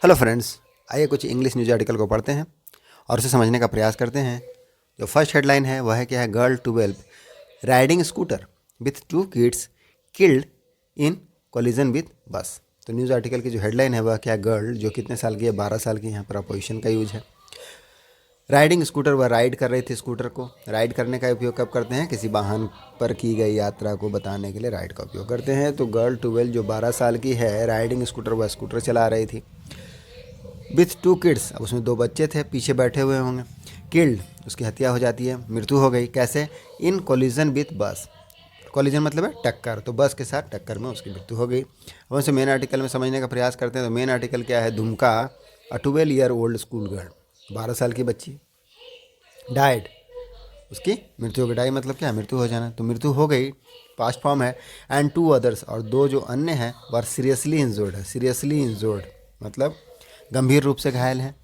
Hello friends, आइए कुछ English news article को पढ़ते हैं और उसे समझने का प्रयास करते हैं। जो फर्स्ट हेडलाइन है वह है क्या है, girl 12 riding scooter with 2 kids killed in collision with बस। तो न्यूज़ आर्टिकल की जो हेडलाइन है वह क्या है, गर्ल जो कितने साल की है, 12 साल की। यहाँ पर अपोजिशन का यूज है। राइडिंग स्कूटर, वह राइड कर रही थी स्कूटर को। राइड करने का उपयोग कब करते हैं, किसी वाहन पर की गई यात्रा को बताने के लिए राइड का उपयोग करते हैं। तो गर्ल 12 जो 12 साल की है, राइडिंग स्कूटर, वह स्कूटर चला रही थी विथ 2 किड्स। अब उसमें 2 बच्चे थे, पीछे बैठे हुए होंगे। किल्ड, उसकी हत्या हो जाती है, मृत्यु हो गई। कैसे? इन कोलिजन विथ बस। कोलिजन मतलब है टक्कर, तो बस के साथ टक्कर में उसकी मृत्यु हो गई। अब उसे मेन आर्टिकल में समझने का प्रयास करते हैं। तो मेन आर्टिकल क्या है, दुमका अ 12-year-old स्कूल गर्ल, 12 साल की बच्ची डाइड, उसकी मृत्यु हो गई। डाई मतलब क्या है, मृत्यु हो जाना, तो मृत्यु हो गई, पास्ट फॉर्म है। एंड 2 others, और 2 जो अन्य हैं वह सीरियसली इंजर्ड है। सीरियसली इंजर्ड मतलब गंभीर रूप से घायल हैं।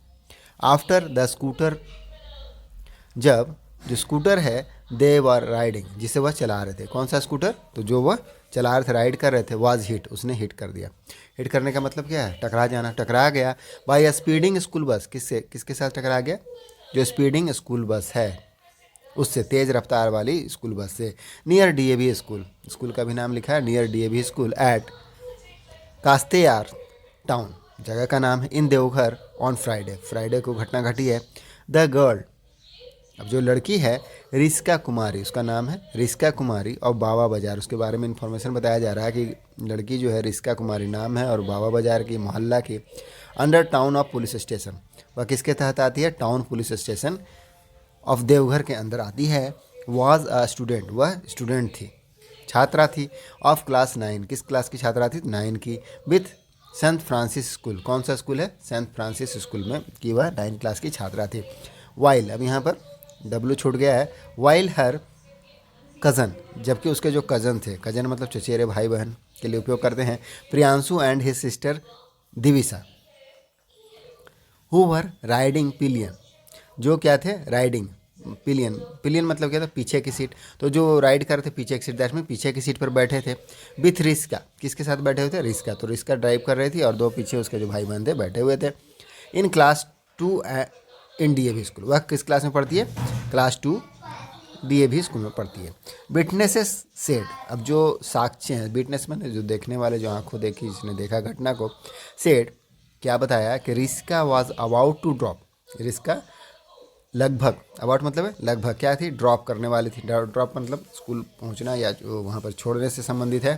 आफ्टर द स्कूटर, जब जो स्कूटर है, दे वर राइडिंग, जिसे वह चला रहे थे। कौन सा स्कूटर? तो जो वह चला रहे थे, राइड कर रहे थे, वाज हिट, उसने हिट कर दिया। हिट करने का मतलब क्या है, टकरा जाना, टकरा गया बाय अ स्पीडिंग स्कूल बस। किससे, किसके साथ टकरा गया? जो स्पीडिंग स्कूल बस है उससे, तेज़ रफ्तार वाली स्कूल बस से। नियर डीएवी स्कूल, स्कूल का भी नाम लिखा है, near DAV school at Kasteyar town, जगह का नाम है, in Deoghar on Friday, Friday को घटना घटी है। द गर्ल, अब जो लड़की है, रिस्का कुमारी, उसका नाम है रिस्का कुमारी, और बाबा बाजार, उसके बारे में इंफॉर्मेशन बताया जा रहा है कि लड़की जो है रिस्का कुमारी नाम है और बाबा बाजार की मोहल्ला की, under town of police station, वह किसके तहत आती है, town police station of Deoghar के अंदर आती है। वॉज अ स्टूडेंट, वह स्टूडेंट थी, छात्रा थी, ऑफ क्लास 9, किस क्लास की छात्रा थी, 9 की, विथ सेंट फ्रांसिस स्कूल, कौन सा स्कूल है, सेंट फ्रांसिस स्कूल में की वह 9 क्लास की छात्रा थी। वाइल, अब यहाँ पर डब्लू छूट गया है, वाइल हर कज़न, जबकि उसके जो कज़न थे, कज़न मतलब चचेरे भाई बहन के लिए उपयोग करते हैं, Priyanshu and his sister Divisha, who were riding pillion, जो क्या थे, राइडिंग पिलियन, पिलियन मतलब क्या था, पीछे की सीट, तो जो राइड कर रहे थे पीछे की सीट, दैट में पीछे की सीट पर बैठे थे। विथ रिस्का, किसके साथ बैठे हुए थे, रिस्का, तो रिस्का ड्राइव कर रही थी और 2 पीछे उसके जो भाई बहन थे बैठे हुए थे। In class 2 in DAV school, वह किस क्लास में पढ़ती है, क्लास 2 डीएवी स्कूल में पढ़ती है। विटनेसेस सेड, अब जो साक्ष्य हैं, विटनेस मैंने जो देखने वाले, जो आंखों देखी, जिसने देखा घटना को, सेड क्या बताया कि Riska was about to drop, Riska लगभग, अबाउट मतलब है लगभग, क्या थी, ड्रॉप करने वाली थी। ड्रॉप मतलब स्कूल पहुंचना या जो वहाँ पर छोड़ने से संबंधित है।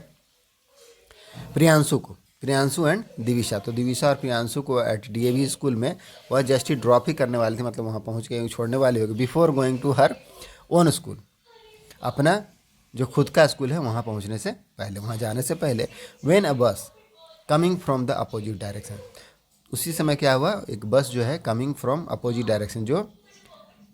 प्रियांशु को, प्रियांशु एंड दिविशा, तो दिविशा और प्रियांशु को एट डीएवी स्कूल में वह जस्ट ही ड्रॉप ही करने वाली थी, मतलब वहाँ पहुँच के छोड़ने वाली होगी। Before going to her own school, अपना जो खुद का स्कूल है वहाँ पहुँचने से पहले, वहाँ जाने से पहले। व्हेन अ बस coming from the opposite direction, उसी समय क्या हुआ, एक बस जो है कमिंग फ्रॉम अपोजिट डायरेक्शन, जो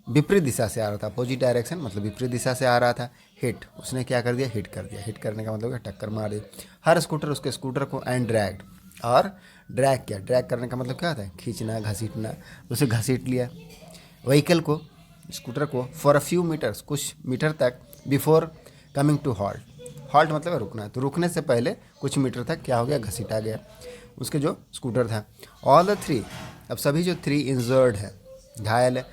विपरीत दिशा से आ रहा था, अपोजिट डायरेक्शन मतलब विपरीत दिशा से आ रहा था। हिट, उसने क्या कर दिया, हिट कर दिया। हिट करने का मतलब है टक्कर मार दी। हर स्कूटर, उसके स्कूटर को, एंड ड्रैग्ड, और ड्रैग किया। ड्रैग करने का मतलब क्या होता है, खींचना, घसीटना, उसे घसीट लिया व्हीकल को, स्कूटर को, फॉर अ फ्यू मीटर्स, कुछ मीटर तक, before coming to halt, halt मतलब है रुकना, तो रुकने से पहले कुछ मीटर तक क्या हो गया, घसीटा गया उसके जो स्कूटर था। ऑल द 3, अब सभी जो 3 इंजर्ड है, घायल है,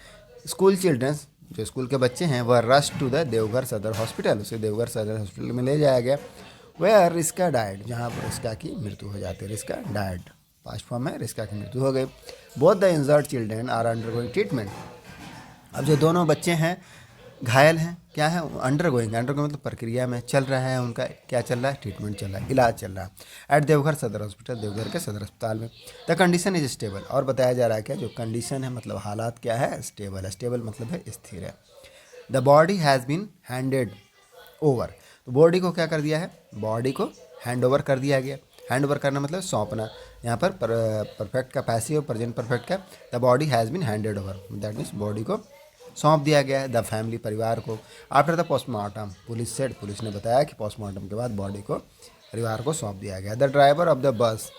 स्कूल चिल्ड्रंस, जो स्कूल के बच्चे हैं, वह रश टू द देवघर सदर हॉस्पिटल, उसे देवघर सदर हॉस्पिटल में ले जाया गया। वह रिस्का डाइड, जहाँ पर रिस्का की मृत्यु हो जाती है, रिस्का डाइड, पास्ट फॉर्म में रिस्का की मृत्यु हो गई। Both the injured children are undergoing treatment, अब जो दोनों बच्चे हैं घायल हैं, क्या है, अंडरगोइंग, अंडरगोइंग मतलब प्रक्रिया में, चल रहा है उनका, क्या चल रहा है, ट्रीटमेंट चल रहा है, इलाज चल रहा है, एट देवघर सदर हॉस्पिटल, देवघर के सदर अस्पताल में। द कंडीशन इज स्टेबल, और बताया जा रहा है क्या, जो कंडीशन है मतलब हालात क्या है, स्टेबल है, स्टेबल मतलब है स्थिर है। The body has been handed over, तो बॉडी को क्या कर दिया है, बॉडी को हैंड ओवर कर दिया गया। हैंड ओवर करना मतलब सौंपना, यहाँ पर परफेक्ट का पैसिव, प्रेजेंट परफेक्ट का, the body has been handed over, that means body को सौंप दिया गया है, द फैमिली, परिवार को। After the postmortem, police said, police ने बताया कि पोस्टमार्टम के बाद बॉडी को परिवार को सौंप दिया गया। The driver of the bus,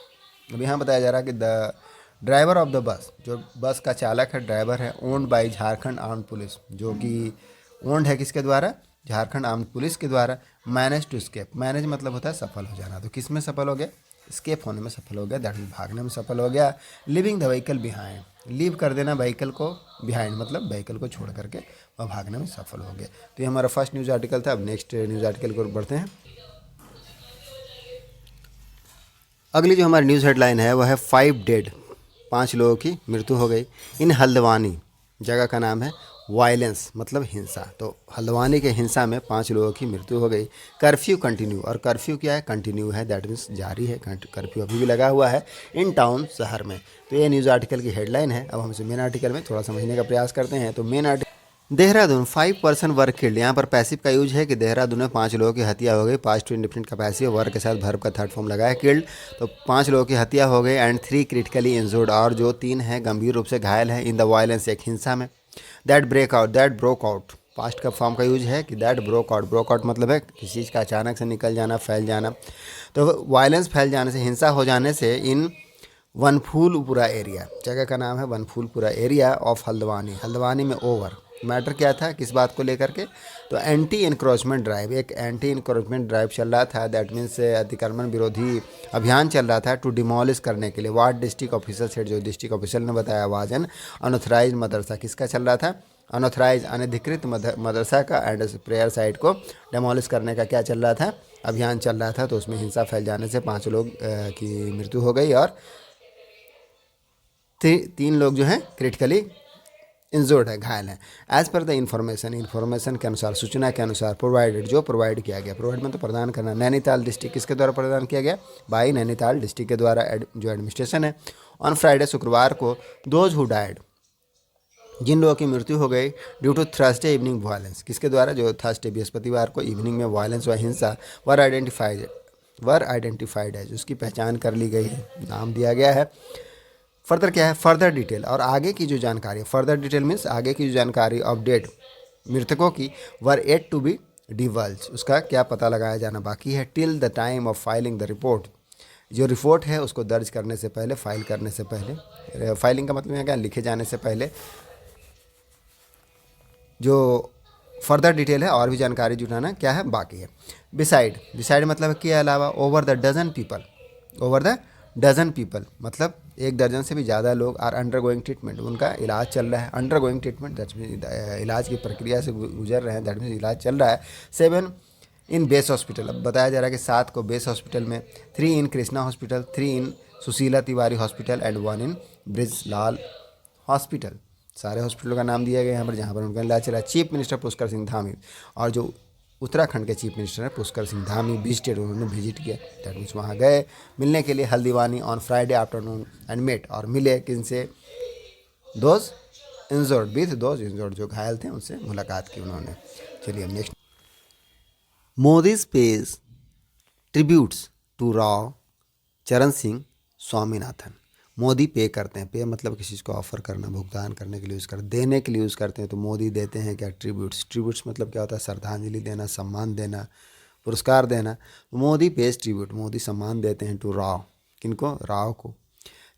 अब यहाँ बताया जा रहा है कि the driver of the bus, जो बस का चालक है, ड्राइवर है, owned by Jharkhand armed police, जो कि ओन्ड है किसके द्वारा, झारखंड आर्म्ड पुलिस के द्वारा। मैनेज टू स्केप, मैनेज मतलब होता है सफल हो जाना, तो किस में सफल हो गया, स्केप होने में सफल हो गया, दैट मीन्स भागने में सफल हो गया। Living the vehicle behind, leave कर देना व्हीकल को, बिहाइंड मतलब व्हीकल को छोड़ करके वह भागने में सफल हो गया। तो ये हमारा फर्स्ट न्यूज़ आर्टिकल था। अब नेक्स्ट न्यूज़ आर्टिकल को बढ़ते हैं। अगली जो हमारी न्यूज़ हेडलाइन है वह है 5 डेड, 5 लोगों की मृत्यु हो गई इन हल्द्वानी, जगह का नाम है, वायलेंस मतलब हिंसा। तो हल्द्वानी के हिंसा में 5 लोगों की मृत्यु हो गई। कर्फ्यू कंटिन्यू, और कर्फ्यू क्या है, कंटिन्यू है, दैट मीन्स जारी है, कर्फ्यू अभी भी लगा हुआ है इन टाउन, शहर में। तो ये न्यूज़ आर्टिकल की हेडलाइन है। अब हम इसे मेन आर्टिकल में थोड़ा समझने का प्रयास करते हैं। तो main article, Dehradun 5% work killed, यहाँ पर पैसिव का यूज है कि देहरादून में 5 लोगों की हत्या हो गई। पास्ट टू इंडिफिनिट का पैसिव, वर्क के साथ वर्ब का थर्ड फॉर्म लगा है किल्ड। तो 5 लोगों की हत्या हो गई एंड 3 क्रिटिकली इंजर्ड, और जो 3 हैं गंभीर रूप से घायल हैं इन द वायलेंस, एक हिंसा में। दैट ब्रोक आउट, पास्ट का फॉर्म का यूज है कि दैट ब्रोक आउट मतलब है किसी चीज़ का अचानक से निकल जाना, फैल जाना। तो वायलेंस फैल जाने से, हिंसा हो जाने से इन वनफूलपुरा एरिया, जगह का नाम है वनफूलपुरा एरिया ऑफ हल्द्वानी, हल्द्वानी में ओवर। मैटर क्या था, किस बात को लेकर के, तो एंटी इंक्रोचमेंट ड्राइव, एक एंटी इंक्रोचमेंट ड्राइव चल रहा था, दैट मीन्स अतिक्रमण विरोधी अभियान चल रहा था, टू डिमोलिश करने के लिए। वार्ड डिस्ट्रिक्ट ऑफिसर सेड, जो डिस्ट्रिक्ट ऑफिसर ने बताया, वाजन अनऑथराइज मदरसा, किसका चल रहा था, अनऑथराइज अनधिकृत मदरसा का एंड प्रेयर साइट को डिमोलिश करने का क्या चल रहा था, अभियान चल रहा था। तो उसमें हिंसा फैल जाने से 5 लोग की मृत्यु हो गई और 3 लोग जो हैं क्रिटिकली इंजर्ड है, घायल है। एज पर द इन्फॉर्मेशन के अनुसार, सूचना के अनुसार, प्रोवाइडेड, जो प्रोवाइड किया गया, प्रोवाइड में तो प्रदान करना, नैनीताल डिस्ट्रिक्ट किसके द्वारा प्रदान किया गया, बाई नैनीताल डिस्ट्रिक्ट के द्वारा, जो एडमिनिस्ट्रेशन है। ऑन फ्राइडे, शुक्रवार को, दोज हु डाइड, जिन लोगों की मृत्यु हो गई due to Thursday evening violence, किसके द्वारा, जो थर्सडे बृहस्पतिवार को इवनिंग में वायलेंस व हिंसा वर आइडेंटिफाइड है, जिसकी पहचान कर ली गई है, नाम दिया गया है। फर्दर क्या है, फर्दर डिटेल, और आगे की जो जानकारी, फर्दर डिटेल मीन्स आगे की जो जानकारी ऑफ डेड, मृतकों की, वर एट टू बी डिवल्ज, उसका क्या पता लगाया जाना बाकी है, till the time of filing the report, जो रिपोर्ट है उसको दर्ज करने से पहले, फाइल करने से पहले, फाइलिंग का मतलब है क्या, लिखे जाने से पहले, जो फर्दर डिटेल है और भी जानकारी जुटाना क्या है बाकी है। बिसाइड मतलब के अलावा, ओवर द डजन पीपल मतलब 1 दर्जन से भी ज़्यादा लोग आर अंडरगोइंग ट्रीटमेंट, उनका इलाज चल रहा है, अंडरगोइंग ट्रीटमेंट दैट मीन्स इलाज की प्रक्रिया से गुजर रहे हैं, दैट मीन्स इलाज चल रहा है। 7 इन बेस हॉस्पिटल, अब बताया जा रहा है कि 7 को बेस हॉस्पिटल में, 3 in Krishna hospital, 3 in Sushila Tiwari hospital and 1 in Brijlal hospital, सारे हॉस्पिटलों का नाम दिया गया यहाँ पर, जहाँ पर उनका इलाज चला। चीफ मिनिस्टर पुष्कर सिंह धामी, और जो उत्तराखंड के चीफ मिनिस्टर हैं पुष्कर सिंह धामी, विजिटेड, उन्होंने विजिट किया, दैट मीन्स वहाँ गए मिलने के लिए Haldwani on Friday afternoon and met, और मिले किनसे, दोज इंजर्ड, जो घायल थे उनसे मुलाकात की उन्होंने। चलिए अब next, Modi's pays tributes to Rao Charan Singh Swaminathan, Modi पे करते हैं, पे मतलब किसी चीज़ को ऑफर करना, भुगतान करने के लिए यूज़ करते, देने के लिए यूज़ करते हैं, तो मोदी देते हैं क्या, ट्रिब्यूट्स मतलब क्या होता है, श्रद्धांजलि देना, सम्मान देना, पुरस्कार देना। तो मोदी पेज ट्रिब्यूट, मोदी सम्मान देते हैं टू राव, किनको, राव को,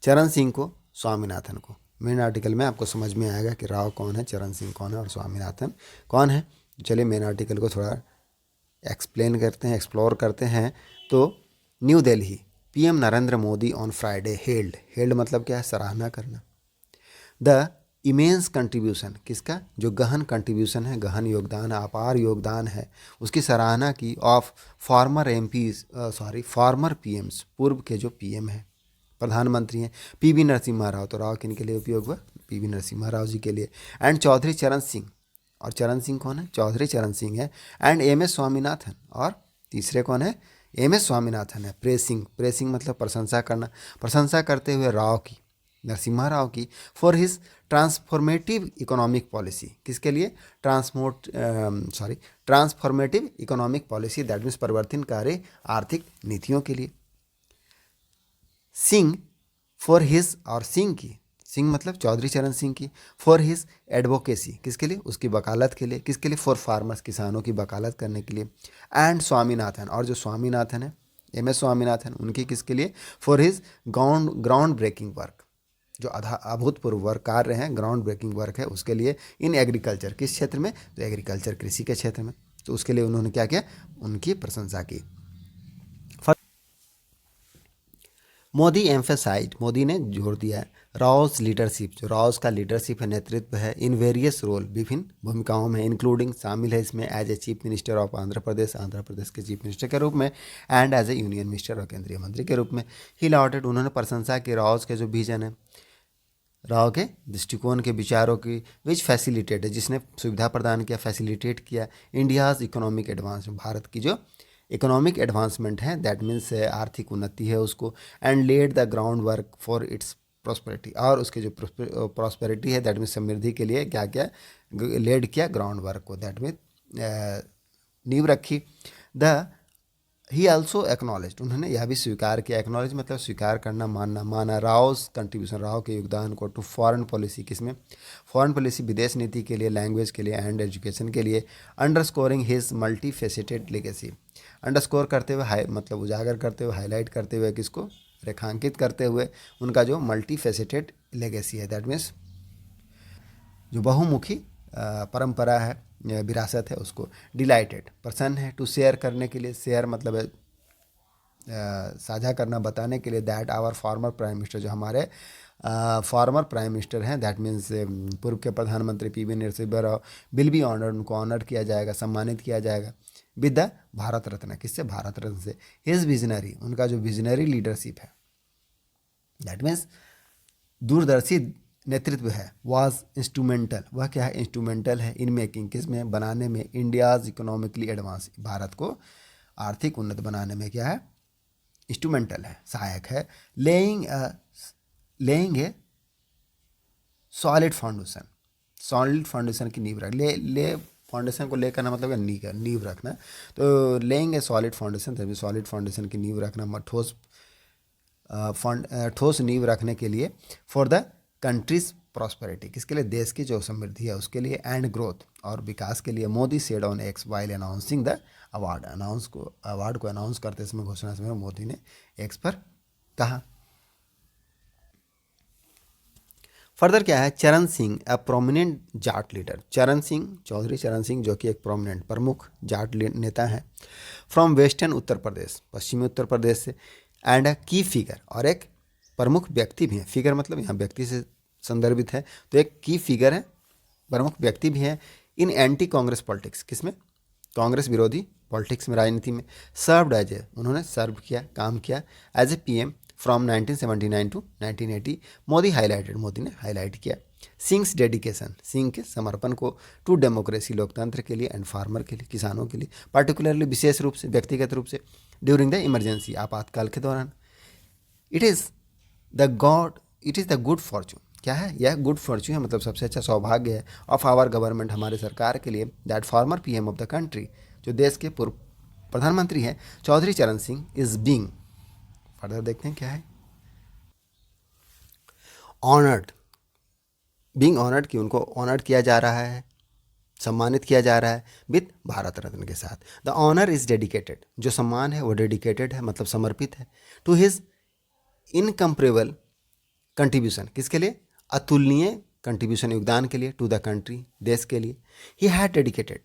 चरण सिंह को, स्वामीनाथन को। मेन आर्टिकल में आपको समझ में आएगा कि राव कौन है, चरण सिंह कौन है और स्वामीनाथन कौन है। चलिए मेन आर्टिकल को थोड़ा एक्सप्लेन करते हैं, एक्सप्लोर करते हैं। तो new Delhi, PM Narendra Modi on Friday held मतलब क्या है, सराहना करना, द इमेंस कंट्रीब्यूशन, किसका, जो गहन कंट्रीब्यूशन है, गहन योगदान, अपार योगदान है, उसकी सराहना की, ऑफ फॉर्मर पीएम्स, पूर्व के जो पीएम हैं, प्रधानमंत्री हैं, पीवी नरसिम्हा राव, तो राव किन के लिए उपयोग हुआ, पीवी नरसिम्हा राव जी के लिए, एंड चौधरी चरण सिंह, और चरण सिंह कौन है, चौधरी चरण सिंह है, एंड एम एस स्वामीनाथन, और तीसरे कौन है, एम एस स्वामीनाथन है। प्रेसिंग मतलब प्रशंसा करना, प्रशंसा करते हुए राव की, नरसिम्हा राव की, for his transformative economic policy, किसके लिए, transformative economic policy, that means परिवर्तनकारी आर्थिक नीतियों के लिए। सिंह फॉर हिज, और सिंह मतलब चौधरी चरण सिंह की, फॉर हिज एडवोकेसी, किसके लिए, उसकी वकालत के लिए, किसके लिए, फॉर फार्मर्स, किसानों की वकालत करने के लिए, एंड स्वामीनाथन, और जो स्वामीनाथन है, एम एस स्वामीनाथन, उनकी किसके लिए, for his groundbreaking work, जो अभूतपूर्व वर्क कार्य हैं, ग्राउंड ब्रेकिंग वर्क है उसके लिए, इन एग्रीकल्चर, किस क्षेत्र में, तो एग्रीकल्चर, कृषि के क्षेत्र में, तो उसके लिए उन्होंने क्या किया, उनकी प्रशंसा की। मोदी एम्फेसाइज्ड, मोदी ने जोर दिया है राउस लीडरशिप, जो राउस का लीडरशिप है, नेतृत्व है, इन वेरियस रोल, विभिन्न भूमिकाओं में, इंक्लूडिंग शामिल है इसमें as a chief minister of Andhra Pradesh, Andhra Pradesh के चीफ मिनिस्टर के रूप में, and as a union minister और केंद्रीय मंत्री के रूप में। ही लॉटेड, उन्होंने प्रशंसा की राउस के जो विजन है, राव के दृष्टिकोण के विचारों की, विच फैसिलिटेट है, जिसने सुविधा प्रदान किया, फैसिलिटेट किया इंडियाज़ इकोनॉमिक एडवांस, भारत की जो इकोनॉमिक एडवांसमेंट है, दैट मीन्स आर्थिक उन्नति है उसको, and led the groundwork for its prosperity, और उसके जो प्रॉस्पेरिटी है, दैट मीन्स समृद्धि के लिए क्या क्या लेड किया, ग्राउंड वर्क को, दैट मीन्स नींव रखी। द ही ऑल्सो एक्नॉलेज, उन्होंने यह भी स्वीकार किया, एक्नॉलेज मतलब स्वीकार करना, मानना, माना रावस कंट्रीब्यूशन, राव के योगदान को, टू फॉरेन पॉलिसी, किसमें, फॉरेन पॉलिसी, विदेश नीति के लिए, लैंग्वेज के लिए एंड एजुकेशन के लिए, underscoring his multifaceted legacy, underscore करते हुए, मतलब उजागर करते हुए, हाईलाइट करते हुए, किसको, रेखांकित करते हुए उनका जो मल्टी फेसेटेड लेगेसी है, दैट मीन्स जो बहुमुखी परंपरा है, विरासत है, उसको। डिलाइटेड, प्रसन्न है, टू शेयर करने के लिए, शेयर मतलब है साझा करना, बताने के लिए, that our former prime minister, जो हमारे फॉर्मर प्राइम मिनिस्टर हैं, दैट मीन्स पूर्व के प्रधानमंत्री P V Narasimha Rao, will be honoured, उनको ऑनर किया जाएगा, सम्मानित किया जाएगा, विद द भारत रत्न, किससे, भारत रत्न से। हिज विजनरी, उनका जो विजनरी लीडरशिप है, दैट मीन्स दूरदर्शी नेतृत्व है, वाज इंस्ट्रूमेंटल, वह क्या है, इंस्ट्रूमेंटल है, इन मेकिंग, किस में, बनाने में, इंडियाज़ इकोनॉमिकली एडवांस, भारत को आर्थिक उन्नत बनाने में क्या है, इंस्ट्रूमेंटल है, सहायक है। लेइंग ए सॉलिड फाउंडेशन, सॉलिड फाउंडेशन की नींव रख, ले फाउंडेशन को ले करना मतलब नींव रखना, तो लेइंग ए सॉलिड फाउंडेशन, तभी सॉलिड फाउंडेशन की नींव रखना, ठोस नींव रखने के लिए, फॉर द कंट्रीज प्रॉस्पेरिटी, किसके लिए, देश की जो समृद्धि है उसके लिए, एंड ग्रोथ, और विकास के लिए। Modi said on x while announcing the award, award को अनाउंस करते समय, घोषणा समय मोदी ने एक्स पर कहा। फर्दर क्या है, चरण Singh, a prominent Jat leader, चरण सिंह, चौधरी चरण सिंह, जो कि एक प्रोमिनेंट प्रमुख जाट नेता है, फ्रॉम वेस्टर्न उत्तर प्रदेश, पश्चिमी उत्तर प्रदेश से, एंड अ की फिगर, और एक प्रमुख व्यक्ति भी है, फिगर मतलब यहाँ व्यक्ति से संदर्भित है, तो एक की फिगर है, प्रमुख व्यक्ति भी है, इन एंटी कांग्रेस पॉलिटिक्स, किसमें, कांग्रेस विरोधी पॉलिटिक्स में, राजनीति में। सर्व्ड एज ए, उन्होंने सर्व किया, काम किया, as a PM from 1979 to 1980। Modi highlighted, Modi ने हाईलाइट किया सिंग्स डेडिकेशन, सिंह के समर्पण को, टू डेमोक्रेसी, लोकतंत्र के लिए, एंड फार्मर के लिए, किसानों के लिए, पार्टिकुलरली, विशेष रूप से, व्यक्तिगत रूप से, ड्यूरिंग द इमरजेंसी, आपातकाल के दौरान। It is the good Fortune, क्या है, यह गुड फॉर्चून है, मतलब सबसे अच्छा सौभाग्य है, ऑफ आवर गवर्नमेंट, हमारे सरकार के लिए, that former PM of the country, जो देश के पूर्व प्रधानमंत्री हैं, चौधरी चरण सिंह, इज बीइंग, फर्दर देखते हैं क्या है, ऑनर्ड, बीइंग ऑनर्ड, कि उनको ऑनर्ड किया जा रहा है, सम्मानित किया जा रहा है, विद भारत रत्न के साथ। द ऑनर इज डेडिकेटेड, जो सम्मान है वो डेडिकेटेड है, मतलब समर्पित है, टू हिज इनकम्परेबल कंट्रीब्यूशन, किसके लिए, अतुलनीय कंट्रीब्यूशन, योगदान के लिए, टू द कंट्री, देश के लिए। ही हैड डेडिकेटेड,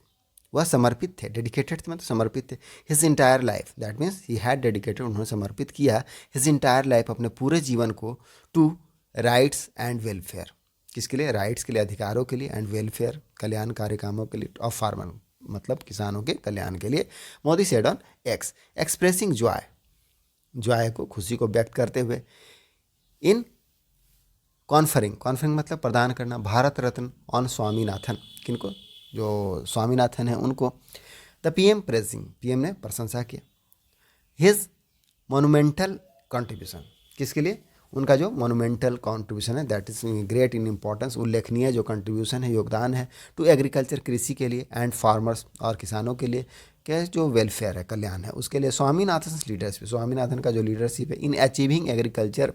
वह समर्पित थे, डेडिकेटेड थे मतलब समर्पित थे, his entire life, that means he had dedicated, उन्होंने समर्पित किया हिज इंटायर लाइफ, अपने पूरे जीवन को, टू राइट्स एंड वेलफेयर, किसके लिए, राइट्स के लिए, अधिकारों के लिए, एंड वेलफेयर, कल्याणकारी कामों के लिए, ऑफ फार्मर मतलब किसानों के कल्याण के लिए। Modi said on x, expressing Joy को, खुशी को व्यक्त करते हुए, इन कॉन्फरिंग मतलब प्रदान करना, भारत रत्न ऑन स्वामीनाथन, किनको, जो स्वामीनाथन है उनको। द पीएम प्रेजिंग, पीएम ने प्रशंसा किया हिज मोनुमेंटल कॉन्ट्रीब्यूशन, किसके लिए, उनका जो मोनुमेंटल कॉन्ट्रीब्यूशन है, that is great in importance, उल्लेखनीय जो कंट्रीब्यूशन है, योगदान है, टू एग्रीकल्चर, कृषि के लिए, एंड फार्मर्स, और किसानों के लिए, क्या जो वेलफेयर है, कल्याण है, उसके लिए। स्वामीनाथन लीडरशिप, स्वामीनाथन का जो लीडरशिप है, इन अचीविंग एग्रीकल्चर,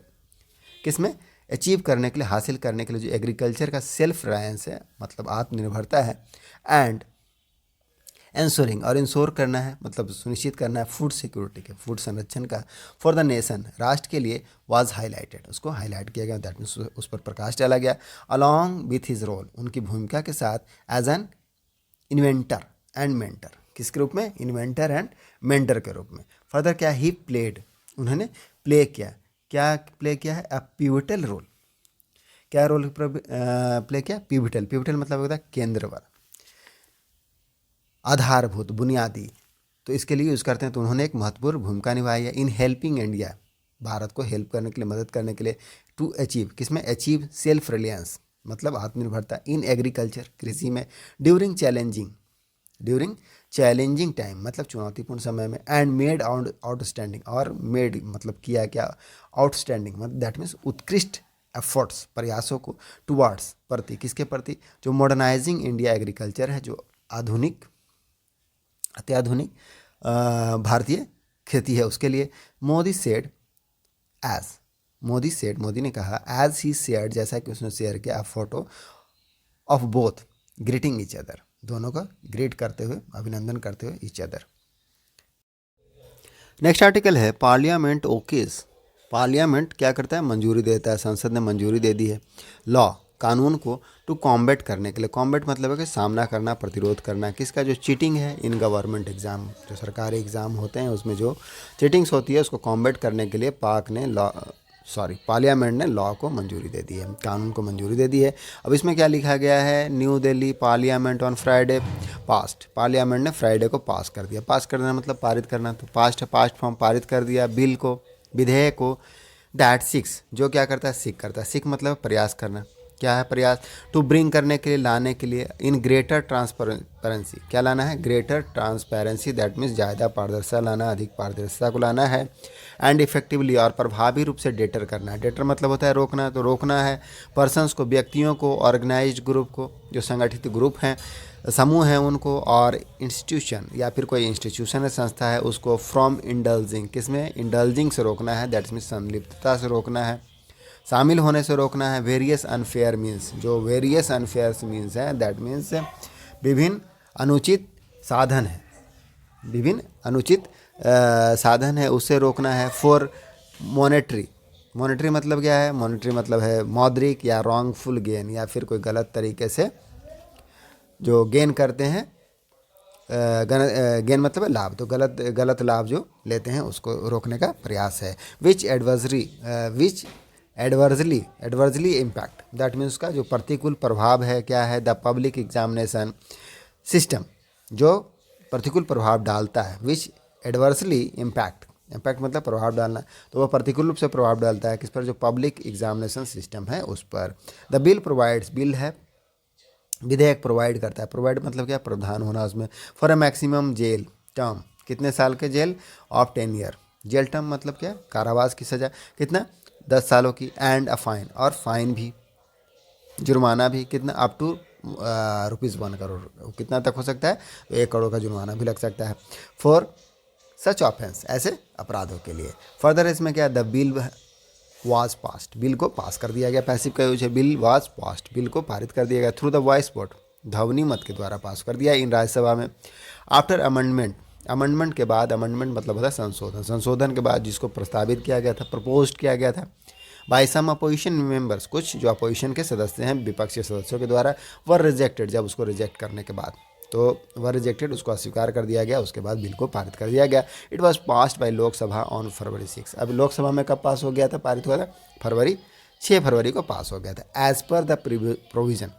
किसमें, अचीव करने के लिए, हासिल करने के लिए, जो एग्रीकल्चर का सेल्फ रिलायंस है, मतलब आत्मनिर्भरता है, एंड इंश्योरिंग, और इंश्योर करना है मतलब सुनिश्चित करना है, फूड सिक्योरिटी के, फूड संरक्षण का, फॉर द नेशन, राष्ट्र के लिए, वाज हाईलाइटेड, उसको हाईलाइट किया गया, दैट मीन्स उस पर प्रकाश डाला गया, अलॉन्ग विथ हिज रोल, उनकी भूमिका के साथ, as an inventor and mentor, किसके रूप में, इन्वेंटर एंड मेंटर के रूप में। फर्दर क्या, ही प्लेड, उन्होंने प्ले किया, क्या प्ले किया है? A pivotal role. क्या रोल प्ले किया? पिवटल। पिवटल मतलब होता है केंद्र वाला, आधारभूत, बुनियादी। तो इसके लिए यूज़ करते हैं। तो उन्होंने एक महत्वपूर्ण भूमिका निभाई है इन हेल्पिंग इंडिया, भारत को हेल्प करने के लिए, मदद करने के लिए, टू अचीव, किसमें? अचीव सेल्फ रिलायंस, मतलब आत्मनिर्भरता, इन एग्रीकल्चर, कृषि में, ड्यूरिंग चैलेंजिंग टाइम, मतलब चुनौतीपूर्ण समय में, एंड मेड आउटस्टैंडिंग, और मेड मतलब किया क्या? आउटस्टैंडिंग, मतलब दैट मीन्स उत्कृष्ट एफर्ट्स, प्रयासों को, टुवार्ड्स, प्रति, किसके प्रति? जो मॉडर्नाइजिंग इंडिया एग्रीकल्चर है, जो आधुनिक, अत्याधुनिक भारतीय खेती है, उसके लिए। मोदी सेड एज, मोदी ने कहा, एज ही शेयर्ड, जैसा कि उसने शेयर किया, photo of both greeting each other, दोनों का ग्रीट करते हुए, अभिनंदन करते हुए ईच अदर। नेक्स्ट आर्टिकल है पार्लियामेंट ओकेज। पार्लियामेंट क्या करता है? मंजूरी देता है, संसद ने मंजूरी दे दी है लॉ, कानून को, टू कॉम्बैट करने के लिए। कॉम्बैट मतलब है कि सामना करना, प्रतिरोध करना, किसका? जो चीटिंग है इन गवर्नमेंट एग्जाम, जो सरकारी एग्जाम होते हैं उसमें जो चीटिंग्स होती है उसको कॉम्बैट करने के लिए पार्लियामेंट ने लॉ को मंजूरी दे दी है, कानून को मंजूरी दे दी है। अब इसमें क्या लिखा गया है? New Delhi parliament on Friday past, parliament ने फ्राइडे को पास कर दिया। पास करना मतलब पारित करना, तो पास्ट है, पास्ट फॉर्म, पारित कर दिया बिल को, विधेयक को, दैट सिक्स, जो क्या करता है? सीख करता है। सीख मतलब प्रयास करना। क्या है प्रयास? टू ब्रिंग करने के लिए, लाने के लिए, इन ग्रेटर ट्रांसपेरेंसी, क्या लाना है? ग्रेटर ट्रांसपेरेंसी, दैट मीन्स ज़्यादा पारदर्शिता लाना, अधिक पारदर्शिता को लाना है, एंड इफेक्टिवली, और प्रभावी रूप से डेटर करना है। डेटर मतलब होता है रोकना, तो रोकना है पर्सन्स को, व्यक्तियों को, ऑर्गेनाइज्ड ग्रुप को, जो संगठित ग्रुप हैं, समूह हैं उनको, और इंस्टीट्यूशन या फिर कोई इंस्टीट्यूशन है, संस्था है, उसको फ्रॉम इंडल्जिंग, किसमें? इंडल्जिंग से रोकना है, दैट मीन्स संलिप्तता से रोकना है, शामिल होने से रोकना है। वेरियस अनफेयर मीन्स, जो वेरियस अनफेयर मीन्स है, दैट मीन्स विभिन्न अनुचित साधन है, विभिन्न अनुचित साधन है, उससे रोकना है। फॉर मॉनेटरी, मॉनेटरी मतलब क्या है? मॉनेटरी मतलब है मौद्रिक या रॉन्गफुल गेन, या फिर कोई गलत तरीके से जो गेन करते हैं, गेन मतलब है लाभ, तो गलत लाभ जो लेते हैं उसको रोकने का प्रयास है। विच एडवर्सली इम्पैक्ट, दैट मीन्स उसका जो प्रतिकूल प्रभाव है क्या है? द पब्लिक एग्जामिनेशन सिस्टम, जो प्रतिकूल प्रभाव डालता है। विच एडवर्सली इम्पैक्ट, इम्पैक्ट मतलब प्रभाव डालना, तो वह प्रतिकूल रूप से प्रभाव डालता है किस पर? जो पब्लिक एग्जामिनेशन सिस्टम है उस पर। द बिल प्रोवाइड्स, बिल है विधेयक प्रोवाइड करता है, प्रोवाइड मतलब क्या? प्रावधान होना उसमें। For a maximum jail term, कितने साल के जेल? Of 10 year. जेल टर्म मतलब क्या? कारावास की सज़ा, कितना? 10 सालों की। एंड अ फाइन, और फाइन भी, जुर्माना भी, कितना? अप टू ₹1 करोड़, कितना तक हो सकता है? तो 1 करोड़ का जुर्माना भी लग सकता है फॉर सच ऑफेंस, ऐसे अपराधों के लिए। फर्दर इसमें क्या? The bill was past, bill को पास कर दिया गया, पैसिव का यूज है, बिल वाज पास्ट, बिल को पारित कर दिया गया। थ्रू द वॉइस वोट, ध्वनि मत के द्वारा पास कर दिया इन राज्यसभा में। आफ्टर अमेंडमेंट, अमेंडमेंट के बाद, अमेंडमेंट मतलब होता है संशोधन, संशोधन के बाद जिसको प्रस्तावित किया गया था, प्रपोज किया गया था बाई सम अपोजिशन मेंबर्स, कुछ जो अपोजिशन के सदस्य हैं, विपक्षी सदस्यों के द्वारा, वर रिजेक्टेड, जब उसको रिजेक्ट करने के बाद, तो वर रिजेक्टेड, उसको अस्वीकार कर दिया गया, उसके बाद बिल को पारित कर दिया गया। It was passed by Lok Sabha on फरवरी 6। अब लोकसभा में कब पास हो गया था? पारित हुआ था 6 फरवरी को पास हो गया था। As per the provision,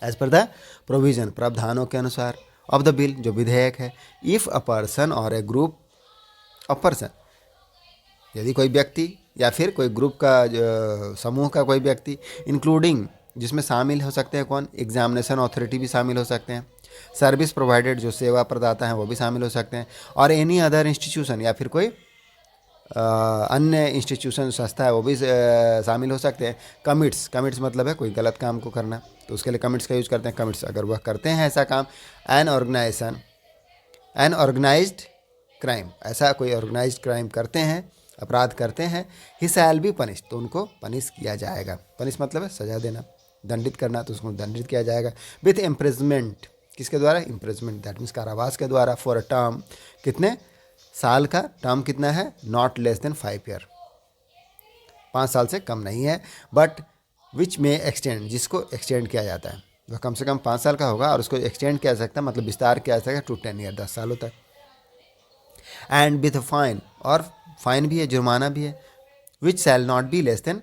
as per the provision, प्रावधानों के अनुसार, ऑफ द बिल, जो विधेयक है। इफ़ अ पर्सन और ए ग्रुप ऑफ पर्सन, यदि कोई व्यक्ति या फिर कोई ग्रुप का, समूह का कोई व्यक्ति, इंक्लूडिंग, जिसमें शामिल हो सकते हैं कौन? एग्जामिनेशन अथॉरिटी भी शामिल हो सकते हैं, सर्विस प्रोवाइडेड, जो सेवा प्रदाता हैं वो भी शामिल हो सकते हैं, और एनी अदर इंस्टीट्यूशन, या फिर कोई अन्य इंस्टीट्यूशन, संस्था है, वो भी शामिल हो सकते हैं। कमिट्स, कमिट्स मतलब है कोई गलत काम को करना, तो उसके लिए कमिट्स का यूज करते हैं। कमिट्स अगर वह करते हैं ऐसा काम, एन ऑर्गेनाइज्ड क्राइम, ऐसा कोई ऑर्गेनाइज्ड क्राइम करते हैं, अपराध करते हैं, ही शैल बी पनिश, तो उनको पनिश किया जाएगा। पनिश मतलब है सजा देना, दंडित करना, तो उसको दंडित किया जाएगा। विथ इम्प्रिजमेंट, किसके द्वारा? इम्प्रिजमेंट, दैट मीन्स कारावास के द्वारा। फॉर अ टर्म, कितने साल का? टर्म कितना है? नॉट लेस देन 5 ईयर, 5 साल से कम नहीं है। बट विच में एक्सटेंड, जिसको एक्सटेंड किया जाता है वह कम से कम 5 साल का होगा, और उसको एक्सटेंड किया जा सकता है, मतलब विस्तार किया जा सकता है टू 10 ईयर, 10 सालों तक। एंड विथ फाइन, और फाइन भी है, जुर्माना भी है, which shall not be less than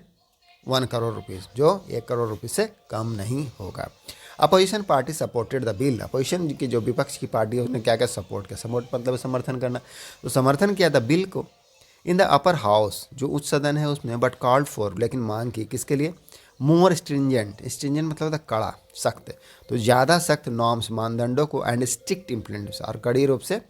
1 crore rupees, जो 1 करोड़ रुपीज़ से कम नहीं होगा। Opposition party supported the bill. Opposition की जो विपक्ष की पार्टी है उसने क्या क्या सपोर्ट किया, सपोर्ट मतलब समर्थन करना, तो समर्थन किया द बिल को इन द अपर हाउस, जो उच्च सदन है उसमें, बट कॉल्ड फॉर, लेकिन मांग की किसके लिए, मोर स्ट्रिंजेंट, स्ट्रिंजेंट मतलब होता है कड़ा, सख्त, तो ज़्यादा सख्त नॉर्म्स मानदंडों को, एंड स्ट्रिक्ट इम्प्लीमेंटेशन, और कड़ी रूप से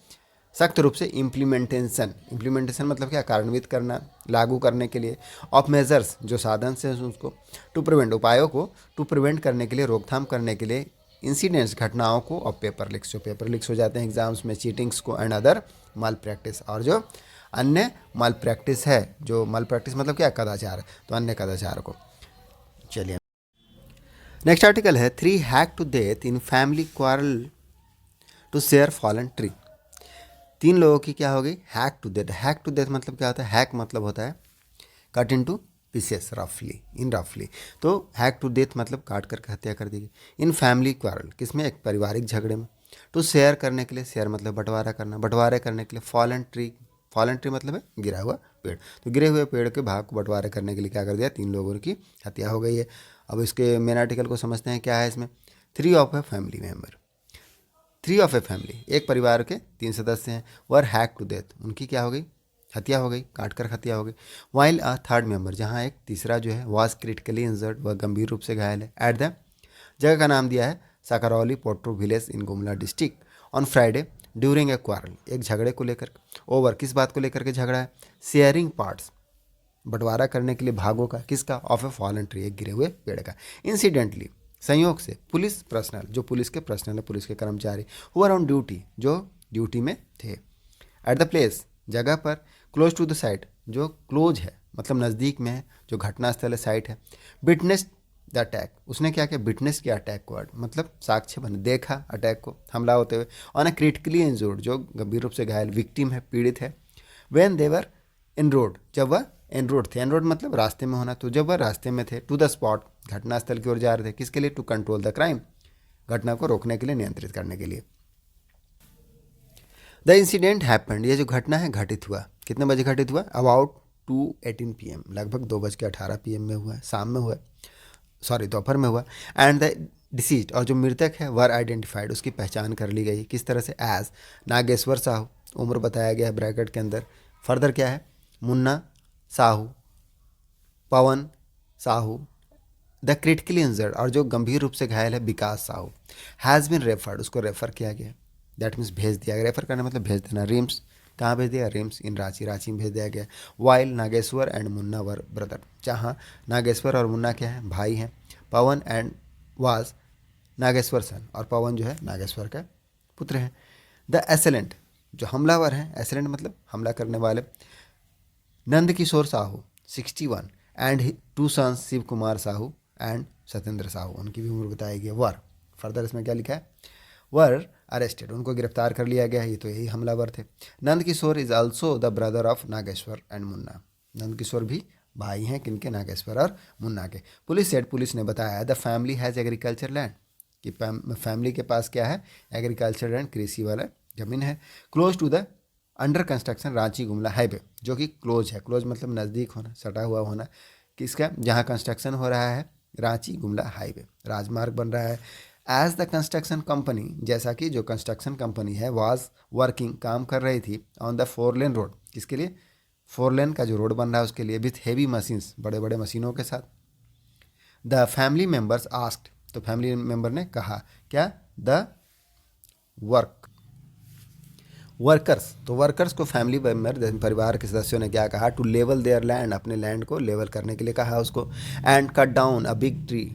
सख्त रूप से इम्प्लीमेंटेशन, इम्प्लीमेंटेशन मतलब क्या, कार्यान्वित करना, लागू करने के लिए, ऑफ मेजर्स जो साधन से उसको, टू प्रिवेंट उपायों को, टू प्रिवेंट करने के लिए, रोकथाम करने के लिए, इंसिडेंट्स घटनाओं को, और पेपर लिक्स, जो पेपर लिक्स हो जाते हैं एग्जाम्स में, चीटिंग्स को, एंड अदर माल प्रैक्टिस, और जो अन्य माल प्रैक्टिस है, जो माल प्रैक्टिस मतलब क्या, कदाचार, तो अन्य कदाचार को। चलिए नेक्स्ट आर्टिकल है, 3 hack to death in family quarrel to share fallen tree. 3 लोगों की क्या हो गई, hack to death. Hack to death मतलब क्या होता है, हैक मतलब होता है कट इन टू पीसेस, रफली, इन रफली, तो हैक टू डेथ मतलब काट कर हत्या कर दी गई। इन फैमिली क्वारल, किसमें, एक पारिवारिक झगड़े में। टू शेयर करने के लिए, शेयर मतलब बंटवारा करना, बंटवारे करने के लिए, फॉलन ट्री, फॉलन ट्री मतलब है गिरा हुआ पेड़, तो गिरे हुए पेड़ के भाग को बंटवारे करने के लिए क्या कर दिया, 3 लोगों की हत्या हो गई है। अब इसके मेन आर्टिकल को समझते हैं, क्या है इसमें, 3 of a family member, 3 of a family, एक परिवार के 3 सदस्य हैं, वर हैक टू डेथ, उनकी क्या हो गई, हत्या हो गई, काट कर हत्या हो गई। वाइल अ थर्ड मेंबर, जहाँ एक तीसरा जो है, वाज क्रिटिकली इंजर्ड, वह गंभीर रूप से घायल है, एट द, जगह का नाम दिया है Sakrauli Potro village in Gumla district, on Friday during a quarrel, एक झगड़े को लेकर, ओवर, किस बात को लेकर के झगड़ा है, शेयरिंग पार्ट्स, बंटवारा करने के लिए भागों का, किसका, ऑफ ए फॉलन ट्री, एक गिरे हुए पेड़ का। इंसिडेंटली, संयोग से, पुलिस पर्सनल, जो पुलिस के पर्सनल है, पुलिस के कर्मचारी, हुआ ऑन ड्यूटी, जो ड्यूटी में थे, एट द प्लेस, जगह पर, क्लोज टू द साइट, जो क्लोज है मतलब नज़दीक में है, जो घटनास्थल है, साइट है, विटनेस द अटैक, उसने क्या किया, विटनेस किया अटैक को, मतलब साक्ष्य बने, देखा अटैक को, हमला होते हुए, ऑन ए क्रिटिकली इंजोर्ड, जो गंभीर रूप से घायल, विक्टिम है, पीड़ित है, वेन देवर इन रोड, जब वह एन रोड थे, एन रोड मतलब रास्ते में होना, तो जब वह रास्ते में थे, टू द स्पॉट, घटनास्थल की ओर जा रहे थे, किसके लिए, टू कंट्रोल द क्राइम, घटना को रोकने के लिए, नियंत्रित करने के लिए। द इंसिडेंट हैपेंड, ये जो घटना है घटित हुआ, कितने बजे घटित हुआ, अबाउट 2:18 PM, लगभग 2:18 PM में हुआ, शाम में हुआ, सॉरी दोपहर में हुआ। एंड द डिसीज, और जो मृतक है, वर आइडेंटिफाइड, उसकी पहचान कर ली गई, किस तरह से, एज नागेश्वर साहू, उम्र बताया गया है ब्रैकेट के अंदर, फर्दर क्या है, मुन्ना साहू, पवन साहू, द क्रिटिकली इंजर्ड, और जो गंभीर रूप से घायल है, विकास साहू, हैज़ बिन रेफर्ड, उसको रेफर किया गया, दैट मीन्स भेज दिया गया, रेफर करना मतलब भेज देना, रिम्स, कहाँ भेज दिया, रिम्स इन रांची, रांची में भेज दिया गया। While Nageshwar and Munna were brother, जहाँ नागेश्वर और मुन्ना क्या है, भाई हैं, Pawan and was Nageshwar son, और पवन जो है नागेश्वर का पुत्र है। द एसेलेंट, जो हमलावर हैं, एसेलेंट मतलब हमला करने वाले, Nand Kishore Sahu 61, and 2 sons Shiv Kumar Sahu and Satyendra Sahu, उनकी भी उम्र बताई गई, वर, फर्दर इसमें क्या लिखा है, वर अरेस्टेड, उनको गिरफ्तार कर लिया गया है, ये तो यही हमलावर थे। Nand Kishore is also the brother of Nageshwar and Munna, Nand Kishore भी भाई हैं किनके, नागेश्वर और मुन्ना के। पुलिस सेड, पुलिस ने बताया, the family has agriculture land, कि फैमिली के पास क्या है, एग्रीकल्चर लैंड, कृषि वाला जमीन है, close to the under construction Ranchi Gumla highway, जो कि क्लोज है, क्लोज मतलब नज़दीक होना, सटा हुआ होना, किसका, जहाँ कंस्ट्रक्शन हो रहा है, रांची गुमला हाईवे, राजमार्ग बन रहा है। एज द कंस्ट्रक्शन कंपनी, जैसा कि जो कंस्ट्रक्शन कंपनी है, वाज वर्किंग, काम कर रही थी, ऑन द 4 लेन रोड, किसके लिए, 4 लेन का जो रोड बन रहा है उसके लिए, विथ हेवी मशीन्स, बड़े बड़े मशीनों के साथ। द फैमिली मेम्बर्स आस्क्ड, तो फैमिली मेम्बर ने कहा क्या, द वर्कर्स, तो वर्कर्स को फैमिली मेम्बर, परिवार के सदस्यों ने क्या कहा, टू लेवल देयर लैंड, अपने लैंड को लेवल करने के लिए कहा उसको, and cut down a big tree,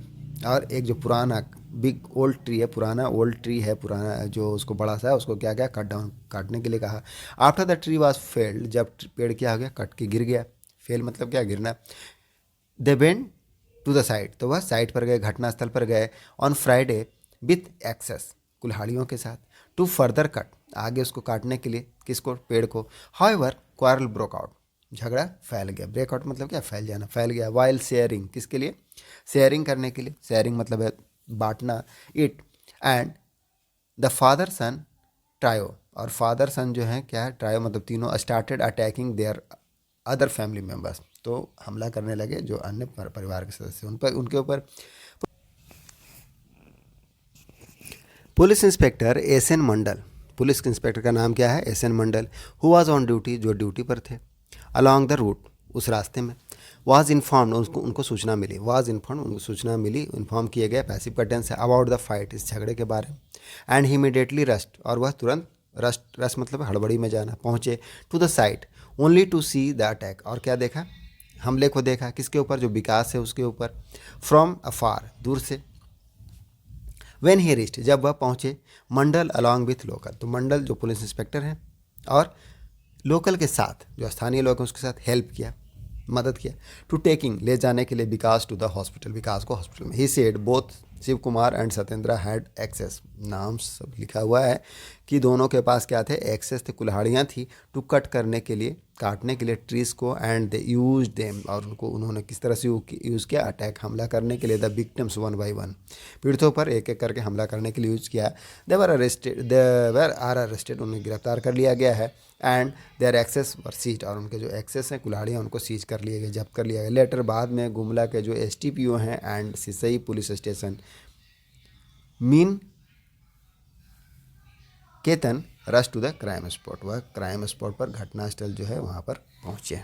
और एक जो पुराना बिग ओल्ड ट्री है, पुराना ओल्ड ट्री है, पुराना जो उसको बड़ा सा है, उसको क्या क्या कट डाउन, काटने के लिए कहा। After the tree was failed, जब पेड़ क्या हो गया, कट के गिर गया, फेल मतलब क्या, गिरना। They went to the site, तो वह साइड पर गए, घटनास्थल पर गए, ऑन फ्राइडे विथ एक्सेस, कुल्हाड़ियों के साथ, टू फर्दर कट, आगे उसको काटने के लिए, किसको, पेड़ को। हाउएवर क्वारल ब्रोक आउट, झगड़ा फैल गया, ब्रेकआउट मतलब क्या, फैल जाना, फैल गया। वाइल शेयरिंग, किसके लिए, शेयरिंग करने के लिए, शेयरिंग मतलब है बांटना, it, and the father son trio, और फादर सन जो है क्या है, ट्रायो मतलब तीनों, started attacking their other family members, तो हमला करने लगे जो अन्य परिवार के सदस्य उन पर उनके ऊपर। Police inspector S N Mandal, police inspector का नाम क्या है, S N Mandal, who was on duty, जो ड्यूटी पर थे, अलॉन्ग द रूट, उस रास्ते में, वाज इन्फॉर्म्ड, उनको सूचना मिली, वाज इन्फॉर्म्ड, उनको सूचना मिली, इन्फॉर्म किए गए, पैसिव का टेंस है, अबाउट द फाइट, इस झगड़े के बारे में, एंड ही इमीडिएटली रस्ट, और वह तुरंत रस्ट मतलब हड़बड़ी में जाना, पहुँचे to the site only to see the attack, और क्या देखा, हमले को देखा, किसके ऊपर, जो विकास है उसके ऊपर, फ्रॉम अफार, दूर से, वेन ही रिस्ट, जब वह पहुँचे, मंडल अलॉन्ग विथ लोकल, तो मंडल जो पुलिस इंस्पेक्टर हैं और लोकल के साथ, जो स्थानीय लोग हैं उसके साथ हेल्प किया, मदद किया, टू टेकिंग, ले जाने के लिए Vikas to the hospital, Vikas को हॉस्पिटल में। He said both Shiv Kumar and Satyendra had axes, नाम सब लिखा हुआ है कि दोनों के पास क्या थे, एक्सेस थे, कुल्हाड़ियाँ थी, टू कट करने के लिए, काटने के लिए ट्रीज को, एंड दे यूज देम, और उन्होंने किस तरह से यूज़ किया, अटैक, हमला करने के लिए, the victims one by one, पीड़ितों पर एक एक करके हमला करने के लिए यूज़ किया। दे वर आर अरेस्टेड, उन्हें गिरफ्तार कर लिया गया है, and their axes were seized, और उनके जो एक्सेस हैं कुल्हाड़ियाँ उनको सीज कर लिए गए, जब्त कर लिया गया। लेटर बाद में गुमला के जो STPO हैं and Sisai police station mean Ketan rush to the crime spot, वह क्राइम स्पॉट पर, घटनास्थल जो है वहाँ पर पहुँचे।